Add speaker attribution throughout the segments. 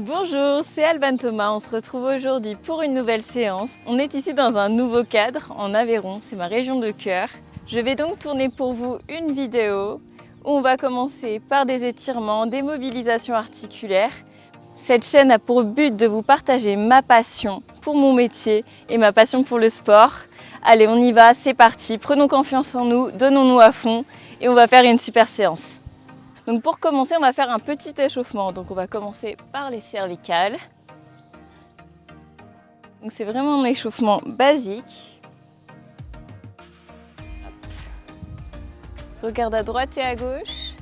Speaker 1: Bonjour, c'est Alban Thomas, on se retrouve aujourd'hui pour une nouvelle séance. On est ici dans un nouveau cadre en Aveyron, c'est ma région de cœur. Je vais donc tourner pour vous une vidéo où on va commencer par des étirements, des mobilisations articulaires. Cette chaîne a pour but de vous partager ma passion pour mon métier et ma passion pour le sport. Allez, on y va, c'est parti, prenons confiance en nous, donnons-nous à fond et on va faire une super séance. Donc pour commencer, on va faire un petit échauffement. Donc on va commencer par les cervicales. Donc c'est vraiment un échauffement basique. Hop. Regarde à droite et à gauche.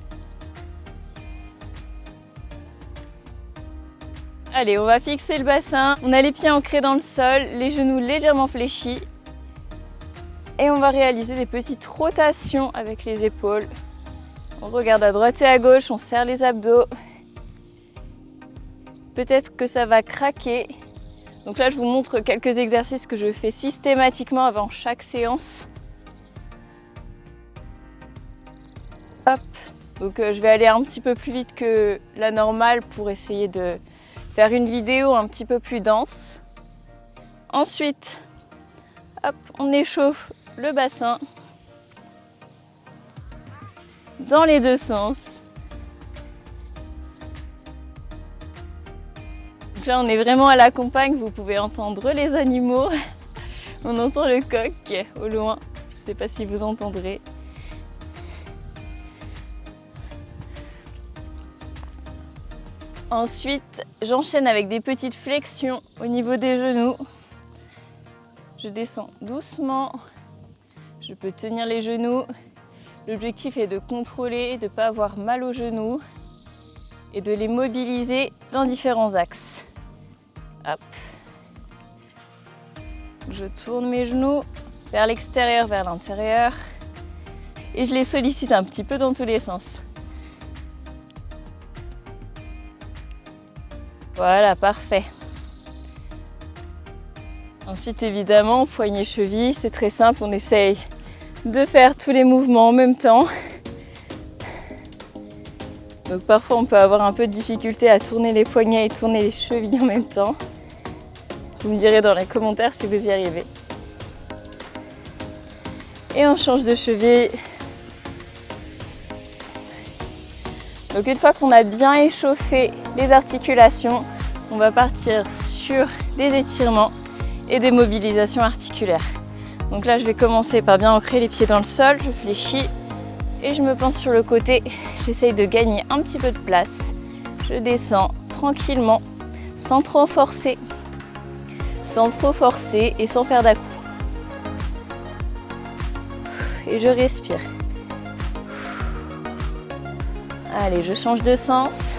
Speaker 1: Allez, on va fixer le bassin. On a les pieds ancrés dans le sol, les genoux légèrement fléchis. Et on va réaliser des petites rotations avec les épaules. On regarde à droite et à gauche, on serre les abdos. Peut-être que ça va craquer. Donc là, je vous montre quelques exercices que je fais systématiquement avant chaque séance. Hop. Donc je vais aller un petit peu plus vite que la normale pour essayer de faire une vidéo un petit peu plus dense. Ensuite, hop, on échauffe le bassin. Dans les deux sens. Donc là, on est vraiment à la campagne, vous pouvez entendre les animaux. On entend le coq au loin, je ne sais pas si vous entendrez. Ensuite, j'enchaîne avec des petites flexions au niveau des genoux. Je descends doucement, je peux tenir les genoux. L'objectif est de contrôler, de ne pas avoir mal aux genoux et de les mobiliser dans différents axes. Hop. Je tourne mes genoux vers l'extérieur, vers l'intérieur et je les sollicite un petit peu dans tous les sens. Voilà, parfait. Ensuite, évidemment, poignet-cheville, c'est très simple, on essaye de faire tous les mouvements en même temps. Donc parfois on peut avoir un peu de difficulté à tourner les poignets et tourner les chevilles en même temps. Vous me direz dans les commentaires si vous y arrivez. Et on change de cheville. Donc une fois qu'on a bien échauffé les articulations, on va partir sur des étirements et des mobilisations articulaires. Donc là, je vais commencer par bien ancrer les pieds dans le sol, je fléchis et je me penche sur le côté. J'essaye de gagner un petit peu de place. Je descends tranquillement, sans trop forcer et sans faire d'à-coups. Et je respire. Allez, je change de sens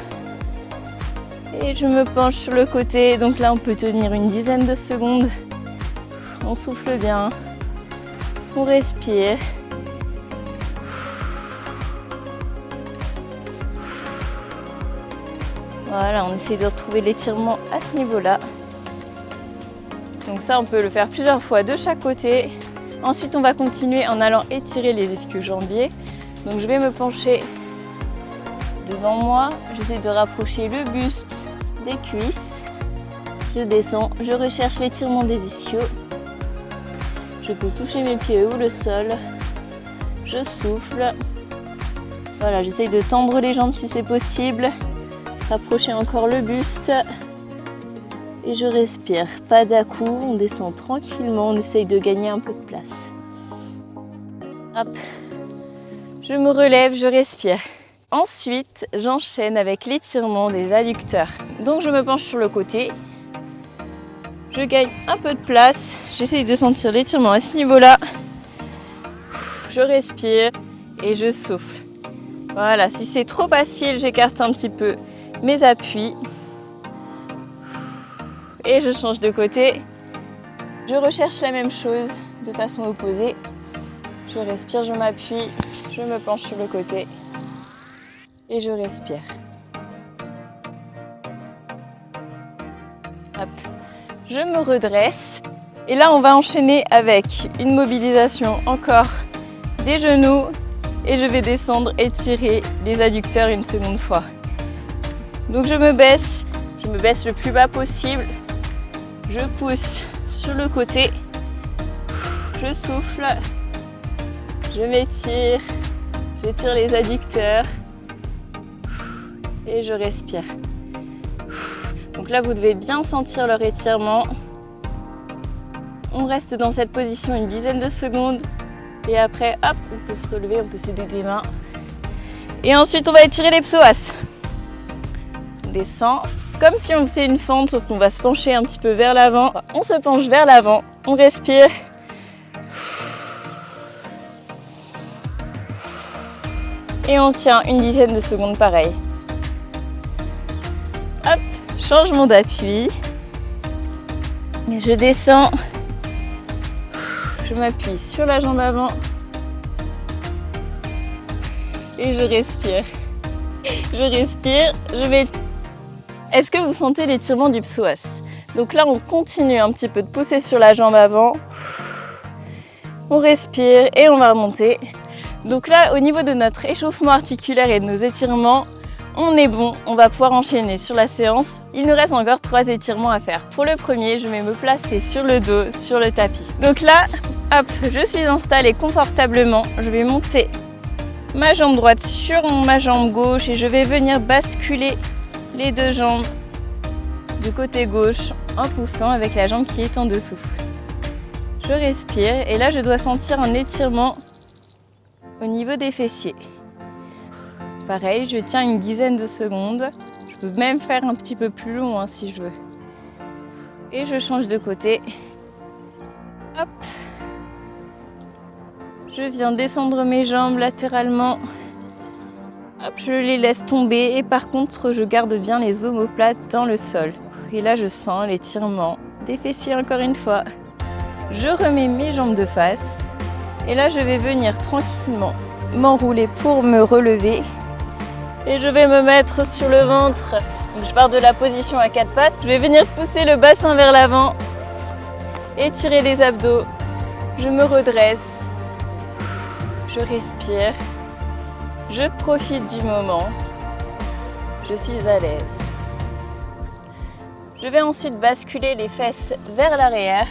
Speaker 1: et je me penche sur le côté. Donc là, on peut tenir une dizaine de secondes. On souffle bien. On respire. Voilà, on essaye de retrouver l'étirement à ce niveau-là. Donc ça, on peut le faire plusieurs fois de chaque côté. Ensuite, on va continuer en allant étirer les ischio-jambiers. Donc je vais me pencher devant moi. J'essaie de rapprocher le buste des cuisses. Je descends, je recherche l'étirement des ischios. Je peux toucher mes pieds ou le sol. Je souffle. Voilà, j'essaye de tendre les jambes si c'est possible. Rapprocher encore le buste. Et je respire. Pas d'à-coups, on descend tranquillement. On essaye de gagner un peu de place. Hop. Je me relève, je respire. Ensuite, j'enchaîne avec l'étirement des adducteurs. Donc je me penche sur le côté. Je gagne un peu de place, j'essaye de sentir l'étirement à ce niveau-là. Je respire et je souffle. Voilà, si c'est trop facile, j'écarte un petit peu mes appuis. Et je change de côté. Je recherche la même chose de façon opposée. Je respire, je m'appuie, je me penche sur le côté et je respire. Hop. Je me redresse et là on va enchaîner avec une mobilisation encore des genoux et je vais descendre et tirer les adducteurs une seconde fois. Donc je me baisse, je Je me baisse le plus bas possible. Je pousse sur le côté. Je souffle. Je m'étire. J'étire les adducteurs. Et je respire. Donc là, vous devez bien sentir leur étirement. On reste dans cette position une dizaine de secondes. Et après, hop, on peut se relever, on peut s'aider des mains. Et ensuite, on va étirer les psoas. On descend, comme si on faisait une fente, sauf qu'on va se pencher un petit peu vers l'avant. On se penche vers l'avant, on respire. Et on tient une dizaine de secondes pareil. Hop, changement d'appui. Je descends. Je m'appuie sur la jambe avant. Et je respire. Je respire, je vais... Est-ce que vous sentez l'étirement du psoas? Donc là, on continue un petit peu de pousser sur la jambe avant. On respire et on va remonter. Donc là, au niveau de notre échauffement articulaire et de nos étirements, on est bon, on va pouvoir enchaîner sur la séance. Il nous reste encore 3 étirements à faire. Pour le premier, je vais me placer sur le dos, sur le tapis. Donc là, hop, je suis installée confortablement. Je vais monter ma jambe droite sur ma jambe gauche et je vais venir basculer les 2 jambes du côté gauche en poussant avec la jambe qui est en dessous. Je respire et là je dois sentir un étirement au niveau des fessiers. Pareil, je tiens une dizaine de secondes. Je peux même faire un petit peu plus long si je veux. Et je change de côté. Hop. Je viens descendre mes jambes latéralement. Hop, je les laisse tomber et par contre, je garde bien les omoplates dans le sol. Et là, je sens l'étirement des fessiers encore une fois. Je remets mes jambes de face. Et là, je vais venir tranquillement m'enrouler pour me relever. Et je vais me mettre sur le ventre. Donc, je pars de la position à 4 pattes. Je vais venir pousser le bassin vers l'avant. Étirer les abdos. Je me redresse. Je respire, je profite du moment, je suis à l'aise. Je vais ensuite basculer les fesses vers l'arrière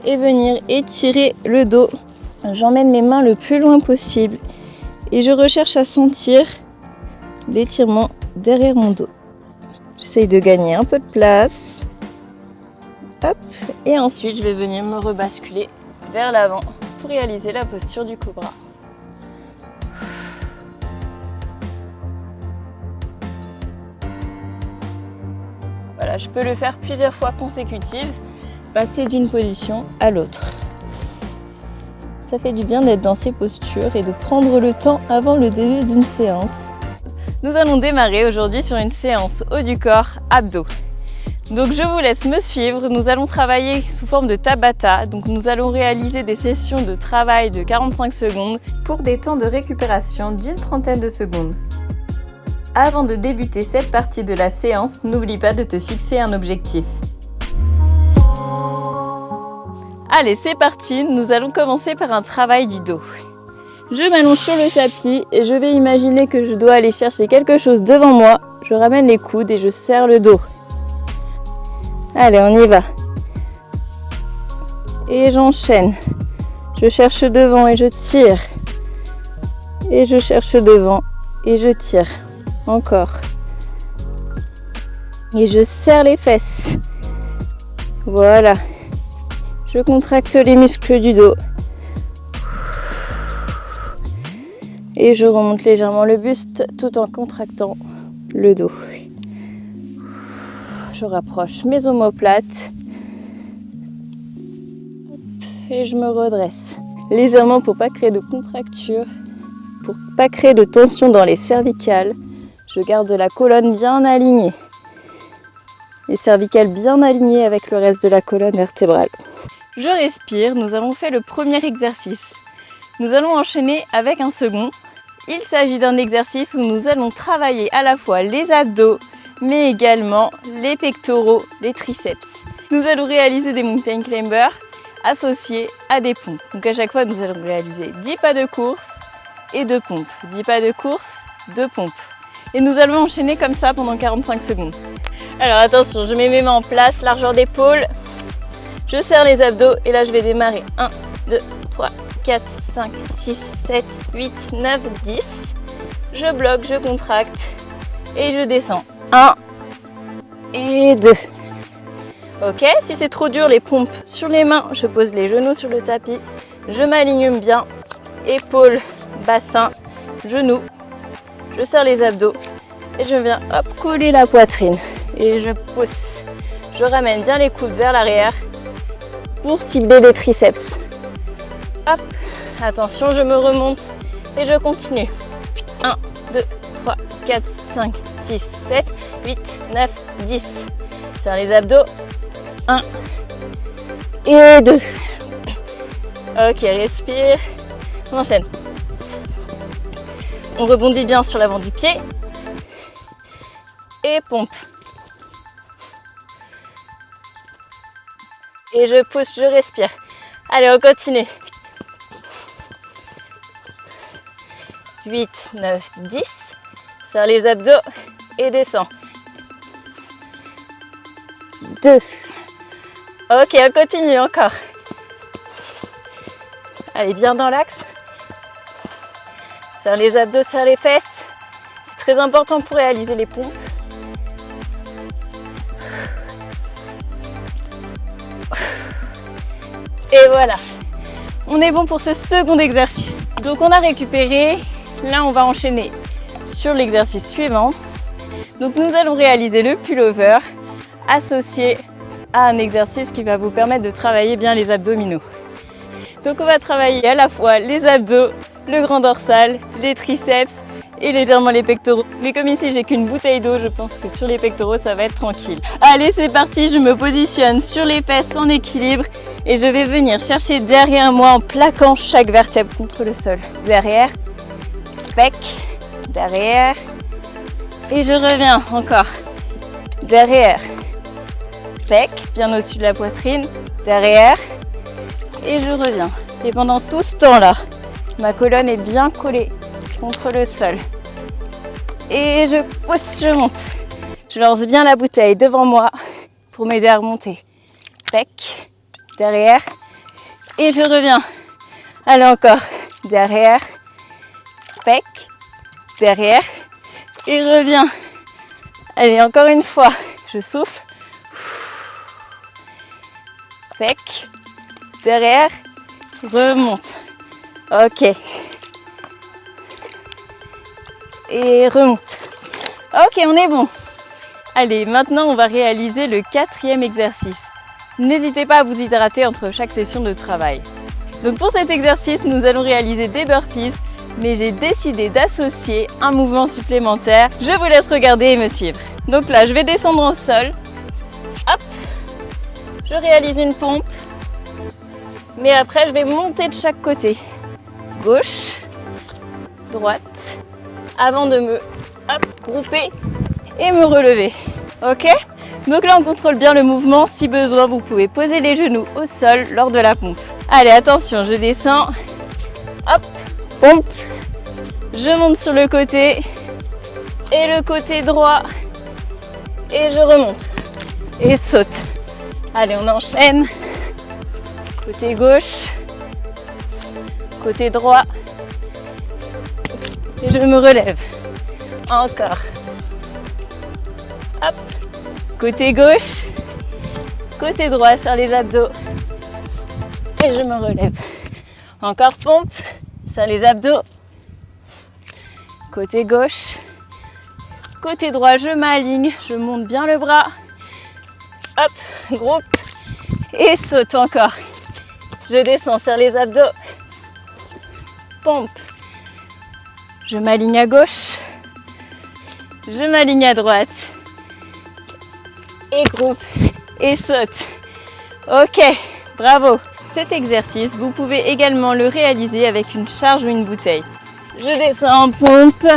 Speaker 1: et venir étirer le dos. J'emmène mes mains le plus loin possible et je recherche à sentir l'étirement derrière mon dos. J'essaye de gagner un peu de place. Hop, et ensuite je vais venir me rebasculer vers l'avant pour réaliser la posture du cobra. Voilà, je peux le faire plusieurs fois consécutives, passer d'une position à l'autre. Ça fait du bien d'être dans ces postures et de prendre le temps avant le début d'une séance. Nous allons démarrer aujourd'hui sur une séance haut du corps abdos. Donc je vous laisse me suivre, nous allons travailler sous forme de Tabata, donc nous allons réaliser des sessions de travail de 45 secondes pour des temps de récupération d'une trentaine de secondes. Avant de débuter cette partie de la séance, n'oublie pas de te fixer un objectif. Allez, c'est parti, nous allons commencer par un travail du dos. Je m'allonge sur le tapis et je vais imaginer que je dois aller chercher quelque chose devant moi. Je ramène les coudes et je serre le dos. Allez, on y va. Et j'enchaîne. Je cherche devant et je tire. Et je cherche devant et je tire. Encore. Et je serre les fesses. Voilà. Je contracte les muscles du dos. Et je remonte légèrement le buste tout en contractant le dos. Je rapproche mes omoplates et je me redresse légèrement pour pas créer de contracture, pour pas créer de tension dans les cervicales. Je garde la colonne bien alignée, les cervicales bien alignées avec le reste de la colonne vertébrale. Je respire, nous avons fait le premier exercice. Nous allons enchaîner avec un second. Il s'agit d'un exercice où nous allons travailler à la fois les abdos, mais également les pectoraux, les triceps. Nous allons réaliser des mountain climbers associés à des pompes. Donc à chaque fois, nous allons réaliser 10 pas de course et 2 pompes. 10 pas de course, 2 pompes. Et nous allons enchaîner comme ça pendant 45 secondes. Alors attention, je mets mes mains en place, largeur d'épaule. Je serre les abdos et là je vais démarrer. 1, 2, 3, 4, 5, 6, 7, 8, 9, 10. Je bloque, je contracte et je descends. 1 et 2. Ok, si c'est trop dur, les pompes sur les mains, je pose les genoux sur le tapis. Je m'aligne bien. Épaules, bassin, genoux. Je serre les abdos et je viens hop, coller la poitrine. Et je pousse. Je ramène bien les coudes vers l'arrière pour cibler les triceps. Hop, attention, je me remonte et je continue. 1, 2, 3, 4, 5, 6, 7, 8, 9, 10. Serre les abdos. 1 et 2. Ok, respire. On enchaîne. On rebondit bien sur l'avant du pied. Et pompe. Et je pousse, je respire. Allez, on continue. 8, 9, 10. Serre les abdos et descend. 2. Ok, on continue encore. Allez, bien dans l'axe. Serre les abdos, serre les fesses. C'est très important pour réaliser les pompes. Et voilà, on est bon pour ce second exercice. Donc on a récupéré, là on va enchaîner sur l'exercice suivant. Donc nous allons réaliser le pullover associé à un exercice qui va vous permettre de travailler bien les abdominaux. Donc on va travailler à la fois les abdos, le grand dorsal, les triceps et légèrement les pectoraux. Mais comme ici j'ai qu'une bouteille d'eau, je pense que sur les pectoraux ça va être tranquille. Allez, c'est parti, je me positionne sur les fesses en équilibre et je vais venir chercher derrière moi en plaquant chaque vertèbre contre le sol. Derrière, pec, derrière et je reviens encore. Derrière, pec, bien au-dessus de la poitrine, derrière et je reviens. Et pendant tout ce temps-là, ma colonne est bien collée contre le sol. Et je pousse, je monte. Je lance bien la bouteille devant moi pour m'aider à remonter. Pec, derrière. Et je reviens. Allez, encore. Derrière. Pec, derrière. Et reviens. Allez, encore une fois. Je souffle. Pec, derrière. Remonte. Ok. Et remonte. Ok, on est bon. Allez, maintenant on va réaliser le 4e exercice. N'hésitez pas à vous hydrater entre chaque session de travail. Donc pour cet exercice, nous allons réaliser des burpees, mais j'ai décidé d'associer un mouvement supplémentaire. Je vous laisse regarder et me suivre. Donc là, je vais descendre au sol. Hop. Je réalise une pompe. Mais après, je vais monter de chaque côté. Gauche, droite, avant de me grouper et me relever. Ok? Donc là, on contrôle bien le mouvement. Si besoin, vous pouvez poser les genoux au sol lors de la pompe. Allez, attention, je descends. Hop, pompe. Je monte sur le côté et le côté droit. Et je remonte et saute. Allez, on enchaîne. Côté gauche, côté droit. Et je me relève. Encore. Hop. Côté gauche, côté droit sur les abdos. Et je me relève. Encore pompe sur les abdos. Côté gauche, côté droit, je m'aligne, je monte bien le bras. Hop, groupe et saute encore. Je descends sur les abdos. Pompe. Je m'aligne à gauche. Je m'aligne à droite. Et groupe et saute. Ok, bravo. Cet exercice, vous pouvez également le réaliser avec une charge ou une bouteille. Je descends en pompe.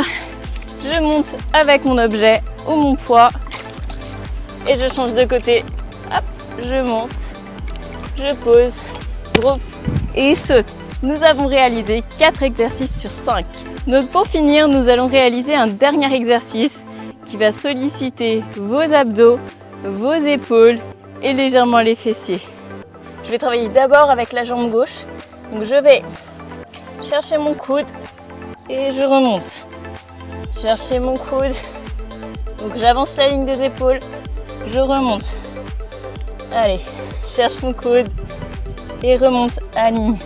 Speaker 1: Je monte avec mon objet ou mon poids. Et je change de côté. Hop, je monte. Je pose. Groupe et saute. Nous avons réalisé 4 exercices sur 5. Donc pour finir, nous allons réaliser un dernier exercice qui va solliciter vos abdos, vos épaules et légèrement les fessiers. Je vais travailler d'abord avec la jambe gauche. Donc je vais chercher mon coude et je remonte. Chercher mon coude. Donc j'avance la ligne des épaules, je remonte. Allez, cherche mon coude et remonte, aligne.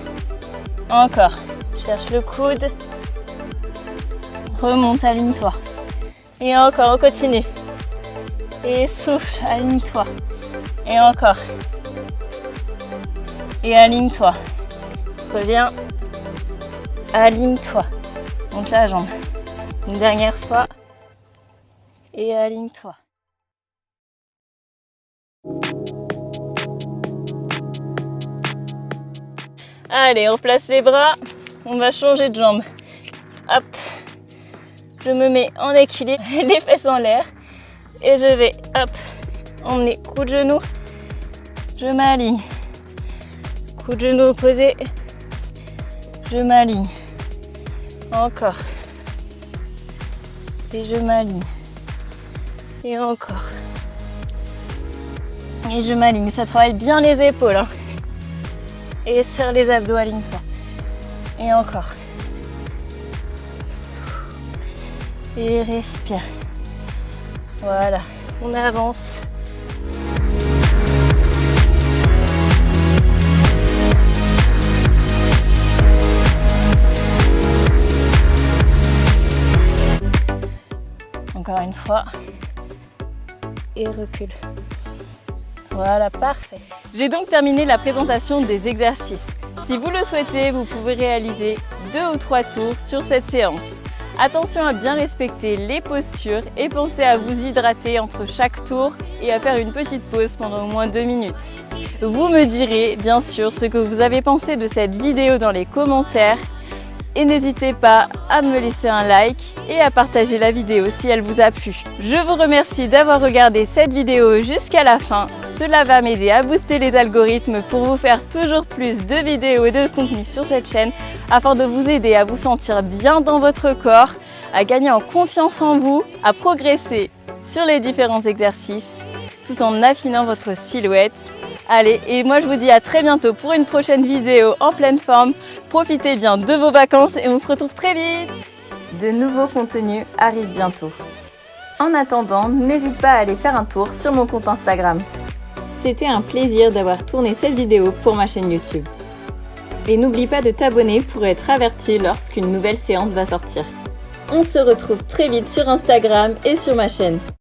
Speaker 1: Encore, cherche le coude, remonte, aligne-toi. Et encore, on continue. Et souffle, aligne-toi. Et encore. Et aligne-toi. Reviens, aligne-toi. Monte la jambe. Une dernière fois. Et aligne-toi. Allez, on replace les bras. On va changer de jambe. Hop. Je me mets en équilibre, les fesses en l'air. Et je vais, hop, emmener coup de genou. Je m'aligne. Coup de genou opposé. Je m'aligne. Encore. Et je m'aligne. Et encore. Et je m'aligne. Ça travaille bien les épaules. Hein. Et serre les abdos, aligne-toi. Et encore. Et respire. Voilà. On avance. Encore une fois. Et recule. Voilà, parfait. J'ai donc terminé la présentation des exercices. Si vous le souhaitez, vous pouvez réaliser 2 ou 3 tours sur cette séance. Attention à bien respecter les postures et pensez à vous hydrater entre chaque tour et à faire une petite pause pendant au moins 2 minutes. Vous me direz bien sûr ce que vous avez pensé de cette vidéo dans les commentaires et n'hésitez pas à me laisser un like et à partager la vidéo si elle vous a plu. Je vous remercie d'avoir regardé cette vidéo jusqu'à la fin. Cela va m'aider à booster les algorithmes pour vous faire toujours plus de vidéos et de contenu sur cette chaîne afin de vous aider à vous sentir bien dans votre corps, à gagner en confiance en vous, à progresser sur les différents exercices tout en affinant votre silhouette. Allez, et moi je vous dis à très bientôt pour une prochaine vidéo en pleine forme. Profitez bien de vos vacances et on se retrouve très vite. De nouveaux contenus arrivent bientôt. En attendant, n'hésite pas à aller faire un tour sur mon compte Instagram. C'était un plaisir d'avoir tourné cette vidéo pour ma chaîne YouTube. Et n'oublie pas de t'abonner pour être averti lorsqu'une nouvelle séance va sortir. On se retrouve très vite sur Instagram et sur ma chaîne.